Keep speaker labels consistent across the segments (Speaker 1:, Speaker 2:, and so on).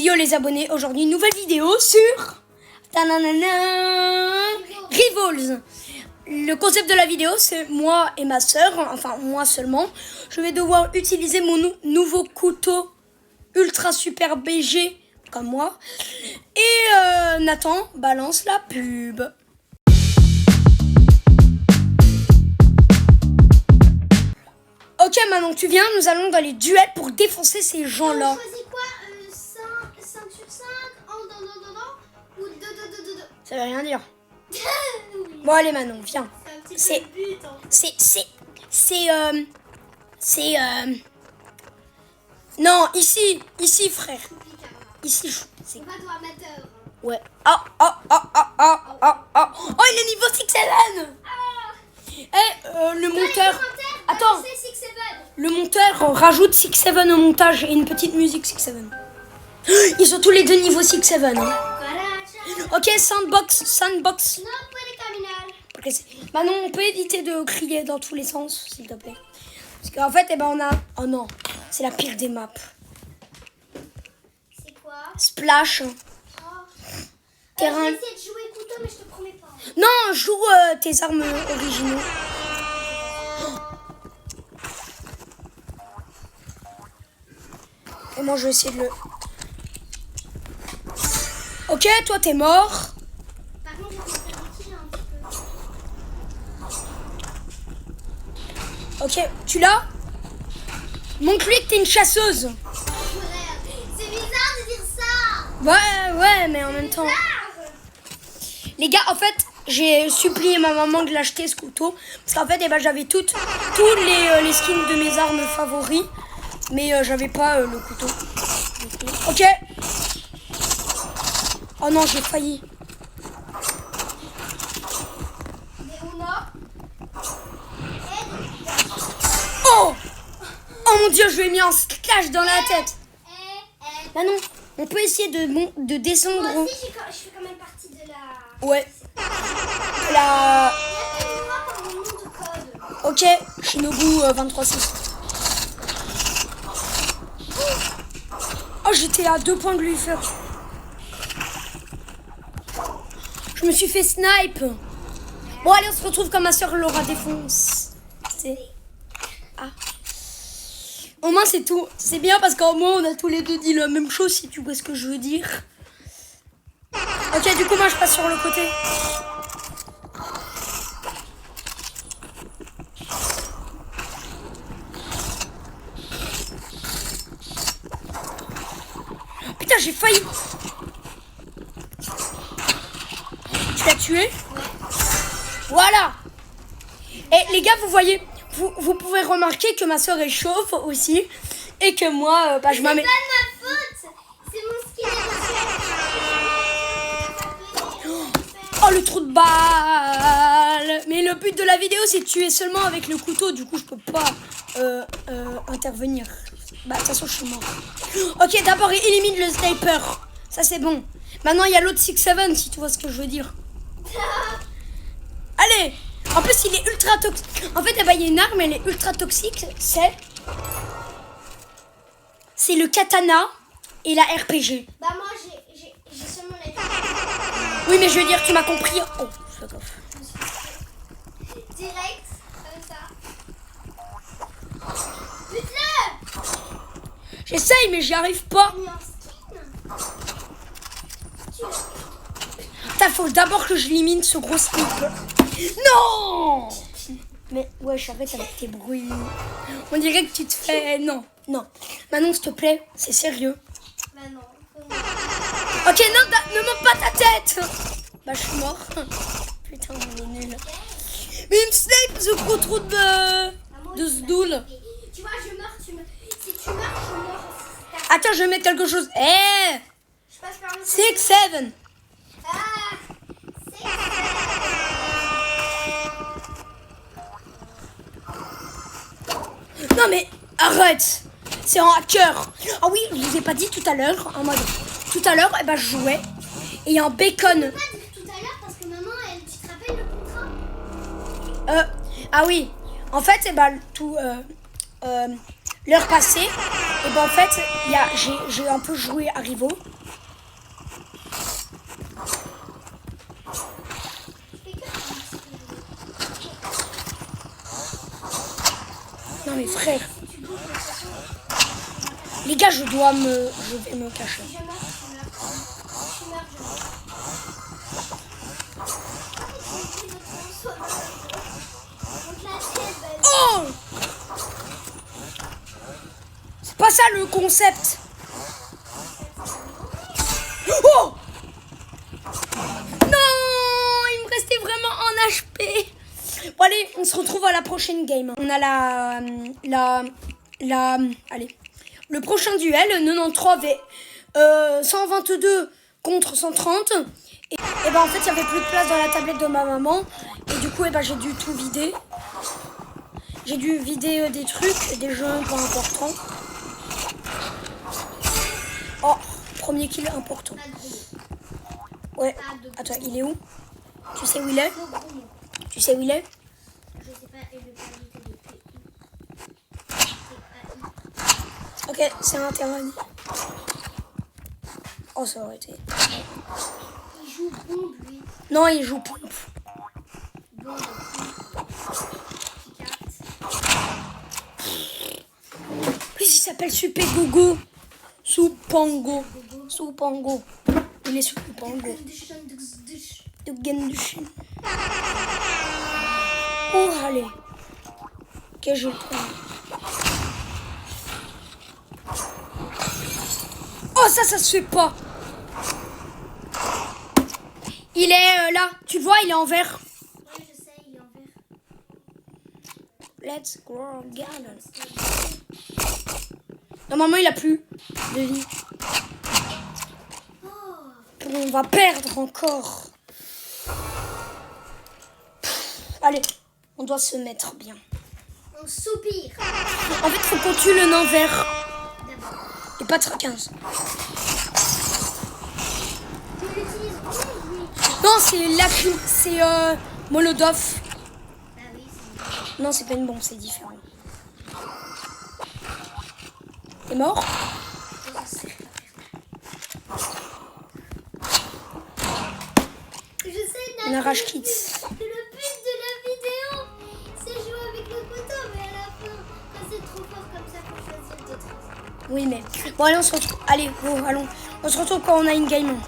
Speaker 1: Yo les abonnés, aujourd'hui nouvelle vidéo sur Rivals. Le concept de la vidéo c'est moi et ma soeur, enfin moi seulement. Je vais devoir utiliser mon nouveau couteau ultra super BG comme moi. Et Nathan balance la pub. Ok Manon, tu viens, nous allons dans les duels pour défoncer ces gens-là.
Speaker 2: On choisit quoi 5 sur 5 ou 2.
Speaker 1: Ça veut rien dire. Bon allez Manon, viens. C'est non, ici frère. Ici c'est
Speaker 2: pas toi amateur.
Speaker 1: Ouais. Oh, il est niveau 6-7. Le monteur. Attends. Le monteur rajoute 6-7 au montage et une petite musique 6-7. Ils sont tous les deux niveau 6-7. Hein. Ok, sandbox. Okay, Manon, on peut éviter de crier dans tous les sens, s'il te plaît. Parce qu'en fait, on a... Oh non, c'est la pire des maps.
Speaker 2: C'est quoi?
Speaker 1: Splash. Terrain.
Speaker 2: Je vais essayer de jouer couteau, mais je te promets pas.
Speaker 1: Non, joue tes armes originaux. Et moi, je vais essayer de le... Ok, toi, t'es mort.
Speaker 2: Par contre, je vais faire un petit peu.
Speaker 1: Ok, tu l'as? Montre-lui que t'es une chasseuse.
Speaker 2: C'est bizarre de dire ça.
Speaker 1: Ouais, mais en même temps... Les gars, en fait, j'ai supplié ma maman de l'acheter ce couteau. Parce qu'en fait, j'avais tous les skins de mes armes favoris. Mais j'avais pas le couteau. Ok. Oh non, j'ai failli. Oh mon dieu, je lui ai mis un splash dans la tête. Bah non, on peut essayer de descendre.
Speaker 2: Moi aussi, je fais quand même partie de la...
Speaker 1: Ouais. La...
Speaker 2: Moi par mon nom de code.
Speaker 1: Ok, Shinobu 23-6. Oh, j'étais à 2 points de lui faire. Je me suis fait snipe. Bon, allez, on se retrouve quand ma soeur Laura défonce. Ah. Au moins, c'est tout. C'est bien parce qu'au moins, on a tous les deux dit la même chose, si tu vois ce que je veux dire. Ok, du coup, moi, je passe sur le côté. Putain, j'ai failli. Tu l'as tué? Ouais. Voilà. Et les gars, vous voyez, vous pouvez remarquer que ma soeur est chauve aussi. Et que moi, je m'amène.
Speaker 2: C'est pas de ma faute. C'est mon skin.
Speaker 1: Oh, le trou de balle. Mais le but de la vidéo, c'est de tuer seulement avec le couteau. Du coup, je peux pas intervenir. Bah, de toute façon, je suis mort. Ok, d'abord, élimine le sniper. Ça, c'est bon. Maintenant, il y a l'autre 6-7, si tu vois ce que je veux dire. Allez. En plus, il est ultra toxique. En fait, il y a une arme, elle est ultra toxique. C'est le katana et la RPG.
Speaker 2: Bah, moi, j'ai seulement la...
Speaker 1: Oui, mais je veux dire, tu m'as compris. Oh, fais gaffe.
Speaker 2: Direct, comme ça. Putain!
Speaker 1: J'essaye, mais j'y arrive pas. Putain, faut d'abord que je élimine ce gros sniper. Non! Mais ouais, j'arrête avec tes bruits. On dirait que tu te fais... Non. Manon, s'il te plaît, c'est sérieux.
Speaker 2: Bah non.
Speaker 1: Ok, non, ne monte pas ta tête. Bah, je suis mort. Putain, on est nul. Mais il me snipe ce gros trou de zdoul.
Speaker 2: Tu vois, je meurs, si tu meurs, je meurs.
Speaker 1: Attends, je vais mettre quelque chose.
Speaker 2: Je passe par le...
Speaker 1: 6-7.
Speaker 2: Ah, 6-7.
Speaker 1: Non mais arrête. C'est en hacker. Ah oui, je vous ai pas dit tout à l'heure. En mode, tout à l'heure, je jouais. Et il y a un bacon.
Speaker 2: Je peux pas dire tout à l'heure parce que maman, tu te rappelles le contrat?
Speaker 1: Ah oui. En fait, tout l'heure passée, Et ben en fait, j'ai un peu joué à Rivo. Non mais frère. Les gars, je vais me cacher. Oh! C'est pas ça le concept. Oh! Non! Il me restait vraiment en HP. Bon allez, on se retrouve à la prochaine game. On a allez. Le prochain duel, 93 122 contre 130. Et ben en fait, il n'y avait plus de place dans la tablette de ma maman. Et du coup, j'ai dû tout vider. J'ai dû vider des trucs, des jeux pas importants. Oh, premier kill important. Ouais. Attends, il est où? Tu sais où il est? Tu sais où il est?
Speaker 2: Je sais pas, et le pas de
Speaker 1: Ok, c'est un terrain. Oh, ça aurait été.
Speaker 2: Il joue bombe, lui.
Speaker 1: Non, il joue pompe.
Speaker 2: Bombe.
Speaker 1: Oui, il s'appelle Super Gogo. Soupango. Soupango. Il est Soupango. De Gendushin. Oh, allez. Ok, je le prends. Oh, ça se fait pas. Il est là. Tu vois, il est en vert.
Speaker 2: Ouais, je sais, il est en vert.
Speaker 1: Let's go, garden. Normalement, il a plus de vie.
Speaker 2: Oh.
Speaker 1: On va perdre encore. Allez, on doit se mettre bien.
Speaker 2: On soupire.
Speaker 1: En fait, faut qu'on tue le nain vert.
Speaker 2: D'abord.
Speaker 1: Et pas très 15.
Speaker 2: Tu l'utilises où, lui?
Speaker 1: Non, c'est lacryme. C'est Molotov.
Speaker 2: Ah oui, c'est
Speaker 1: Non, c'est pas une bombe, c'est différent. T'es mort?
Speaker 2: Je sais,
Speaker 1: On arrache Kits.
Speaker 2: Le but de la vidéo, c'est jouer avec le couteau, mais à la fin, quand c'est trop fort comme ça, faut choisir d'autres choses.
Speaker 1: Oui, mais... Bon, allez, on se retrouve. Allez, allons. On se retrouve quand on a une game.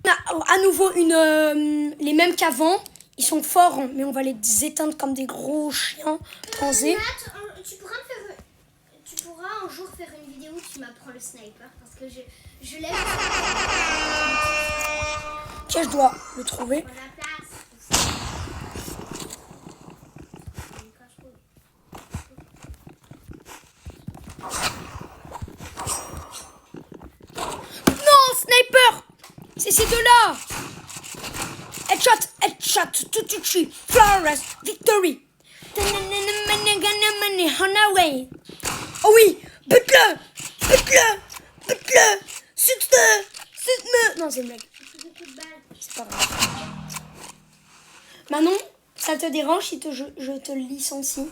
Speaker 1: On a à nouveau les mêmes qu'avant. Ils sont forts, mais on va les éteindre comme des gros chiens transés.
Speaker 2: Matt, tu pourras un jour faire une vidéo où tu m'apprends le sniper, parce que je l'aime.
Speaker 1: Ok, je dois le trouver.
Speaker 2: Prends la place.
Speaker 1: Non, sniper! C'est ces deux-là! Headshot, tutuchi, flawless, victory! On our way! Oh oui! Bute-le! Shoot-le! Non, c'est une blague. C'est pas vrai. Manon, ça te dérange si je te licencie?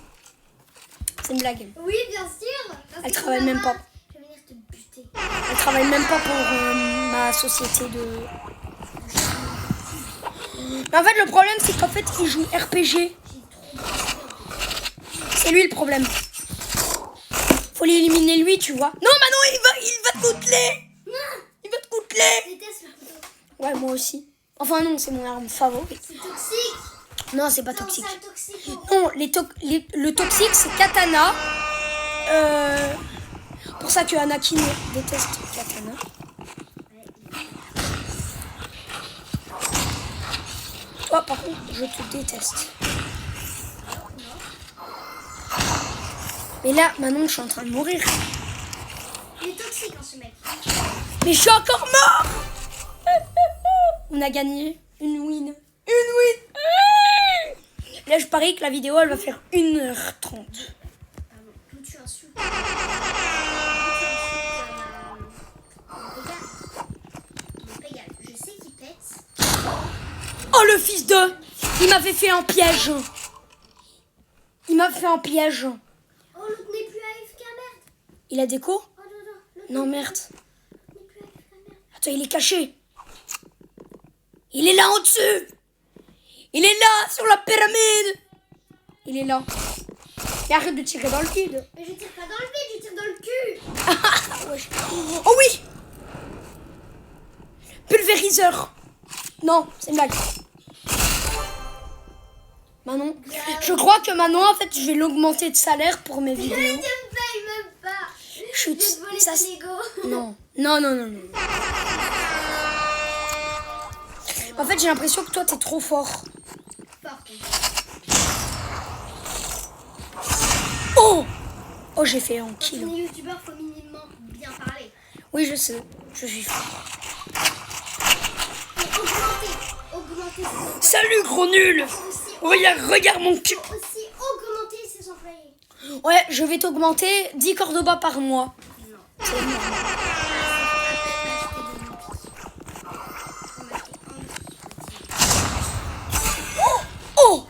Speaker 1: C'est une blague.
Speaker 2: Oui, bien sûr.
Speaker 1: Elle travaille même pas.
Speaker 2: Je vais venir te buter.
Speaker 1: Elle travaille même pas pour ma société de... Mais en fait, le problème, c'est qu'en fait, il joue RPG. C'est lui le problème. Faut l'éliminer lui, tu vois. Non, Manon, il va te couteler. Il va te couteler.
Speaker 2: Je déteste le couteau.
Speaker 1: Ouais, moi aussi. Enfin, non, c'est mon arme favorite.
Speaker 2: C'est toxique.
Speaker 1: Non, c'est pas
Speaker 2: C'est un
Speaker 1: toxique.
Speaker 2: sale toxico.
Speaker 1: Non, le toxique, c'est Katana. Pour ça que Anakin déteste Katana. Toi, par contre, je te déteste. Mais là, maintenant, je suis en train de mourir.
Speaker 2: Il est toxique, hein, ce mec.
Speaker 1: Mais je suis encore mort. On a gagné une win. Une win. Là, je parie que la vidéo, elle va faire 1h30.
Speaker 2: D'où tu insultes. Regarde, je sais qu'il pète.
Speaker 1: Oh, le fils de... Il m'avait fait un piège. Il m'a fait un piège.
Speaker 2: Oh, l'autre n'est plus AFK, merde.
Speaker 1: Il a déco?
Speaker 2: Oh
Speaker 1: Non, merde. Attends, il est caché. Il est là en dessus. Il est là, sur la pyramide. Il est là. Et arrête de tirer dans le vide.
Speaker 2: Mais je tire pas dans le vide, je tire dans le cul.
Speaker 1: Wesh. Oh oui. Pulvériseur. Non, c'est une blague. Manon. Je crois que maintenant, en fait, je vais l'augmenter de salaire pour mes
Speaker 2: Mais
Speaker 1: vidéos.
Speaker 2: tu me payes même pas.
Speaker 1: Chut.
Speaker 2: Je vais te voler
Speaker 1: Ça,
Speaker 2: tes
Speaker 1: c'est-
Speaker 2: Lego.
Speaker 1: Non. Non, non, non, non. En fait, j'ai l'impression que toi, t'es trop fort.
Speaker 2: Fort.
Speaker 1: Oh. Oh, j'ai fait un
Speaker 2: Quand
Speaker 1: kill.
Speaker 2: on est youtubeur, faut minimum bien parler.
Speaker 1: Oui, je sais. Je suis fort.
Speaker 2: Faut augmenter ses
Speaker 1: Salut, gros nul.
Speaker 2: employés.
Speaker 1: Regarde mon cul.
Speaker 2: Faut aussi augmenter ses employés.
Speaker 1: Ouais, je vais t'augmenter 10 Cordoba par mois.
Speaker 2: Non.
Speaker 1: C'est énorme. Oh.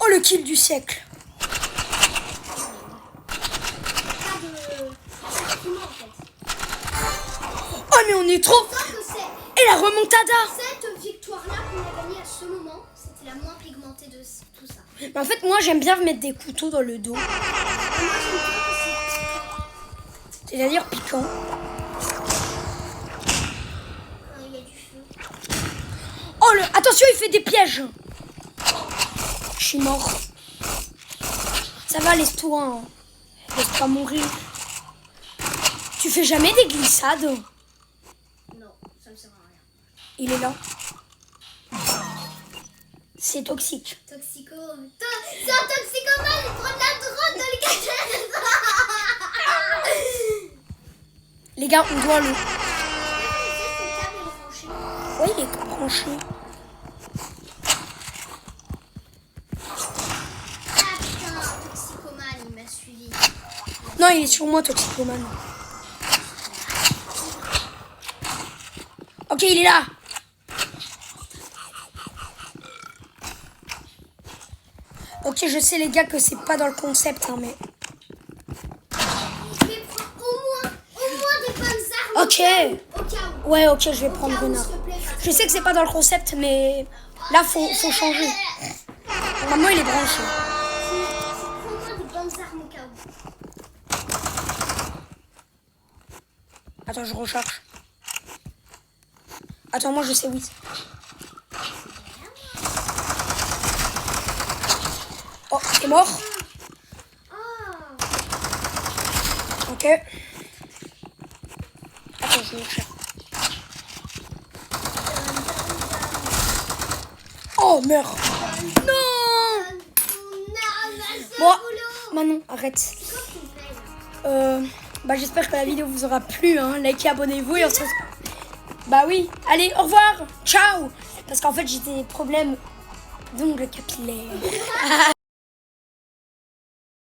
Speaker 1: Oh, le kill du siècle.
Speaker 2: Pas de piment en fait.
Speaker 1: Oh, mais on est trop...
Speaker 2: Sauf que c'est
Speaker 1: Et la remontada.
Speaker 2: cette victoire-là qu'on a gagnée à ce moment, c'était la moins pigmentée de tout ça.
Speaker 1: Mais en fait, moi, j'aime bien mettre des couteaux dans le dos.
Speaker 2: Et moi j'aime bien que
Speaker 1: C'est-à-dire piquant.
Speaker 2: quand il y a du feu.
Speaker 1: Oh, attention, il fait des pièges. Je suis mort. Ça va, laisse-toi. Hein. Laisse pas mourir. Tu fais jamais des glissades?
Speaker 2: Non, ça me sert à rien.
Speaker 1: Il est là. C'est toxique.
Speaker 2: Toxico. C'est un toxicomane, il prend de la drogue dans les cachettes.
Speaker 1: Les gars, on doit le...
Speaker 2: Son câble est branché.
Speaker 1: Oui, il est branché.
Speaker 2: Ah putain, toxicomane, il m'a suivi.
Speaker 1: Non, il est sur moi, toxicomane. Ok, il est là. Ok, je sais les gars que c'est pas dans le concept, hein, mais...
Speaker 2: Mais prends au moins des bonnes armes.
Speaker 1: Ok.
Speaker 2: Au cas où.
Speaker 1: Ouais, ok, je vais
Speaker 2: Au
Speaker 1: prendre
Speaker 2: cas où,
Speaker 1: renard.
Speaker 2: s'il te plaît, parce
Speaker 1: Je sais que c'est pas dans le concept, mais là, faut changer. Normalement, il est branché.
Speaker 2: Prends-moi des bonnes armes au cas où.
Speaker 1: Attends, je recharge. Attends, moi, je sais oui. Oh, t'es mort.
Speaker 2: Ah.
Speaker 1: Ok. Attends, je recharge. Oh, meurs. Non. Bon, Manon, arrête. Bah, j'espère que la vidéo vous aura plu. Hein. Likez, abonnez-vous et on se retrouve. Bah oui. Allez, au revoir. Ciao. Parce qu'en fait, j'ai des problèmes d'ongles capillaires.